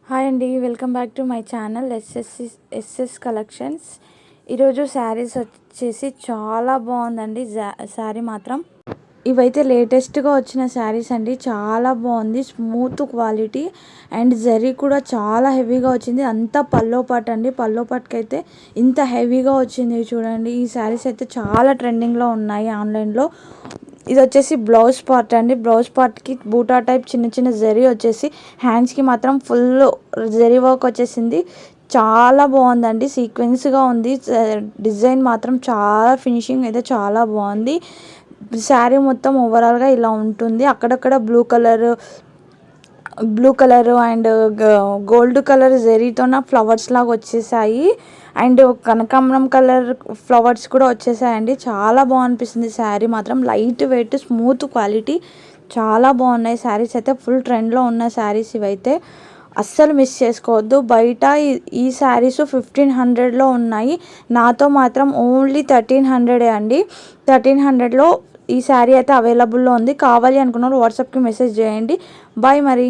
Hi అండి, welcome back to my channel SS collections. ఈరోజు శారీస్ వచ్చేసి చాలా బాగుందండి. శారీ మాత్రం ఇవైతే లేటెస్ట్గా వచ్చిన శారీస్ అండి. చాలా బాగుంది, స్మూత్ క్వాలిటీ అండ్ జరీ కూడా చాలా హెవీగా వచ్చింది. అంతా పల్లో పాట్ అండి. పల్లో పాట్కి అయితే ఇంత హెవీగా వచ్చింది చూడండి. ఈ శారీస్ అయితే చాలా ట్రెండింగ్లో ఉన్నాయి ఆన్లైన్లో. ఇది వచ్చేసి బ్లౌజ్ పార్ట్ అండి. బ్లౌజ్ పార్ట్కి బూటా టైప్ చిన్న చిన్న జరీ వచ్చేసి, హ్యాండ్స్కి మాత్రం ఫుల్ జరీ వర్క్ వచ్చేసింది. చాలా బాగుందండి, సీక్వెన్స్గా ఉంది. డిజైన్ మాత్రం చాలా ఫినిషింగ్ అయితే చాలా బాగుంది. శారీ మొత్తం ఓవరాల్గా ఇలా ఉంటుంది. అక్కడక్కడ blue colour and gold colour జరీతోన ఫ్లవర్స్ లాగా వచ్చేసాయి. అండ్ కనకాంబరం కలర్ ఫ్లవర్స్ కూడా వచ్చేసాయండి. చాలా బాగా అనిపిస్తుంది. శారీ మాత్రం లైట్ వెయిట్, స్మూత్ క్వాలిటీ చాలా బాగున్నాయి. శారీస్ అయితే ఫుల్ ట్రెండ్లో ఉన్న శారీస్ ఇవైతే అస్సలు మిస్ చేసుకోవద్దు. బయట ఈ శారీస్ 1500లో ఉన్నాయి, నాతో మాత్రం ఓన్లీ 1300 అండి. 1300లో ఈ శారీ అయితే అవైలబుల్లో ఉంది. కావాలి అనుకున్న వాట్సాప్కి మెసేజ్ చేయండి. బాయ్ మరి.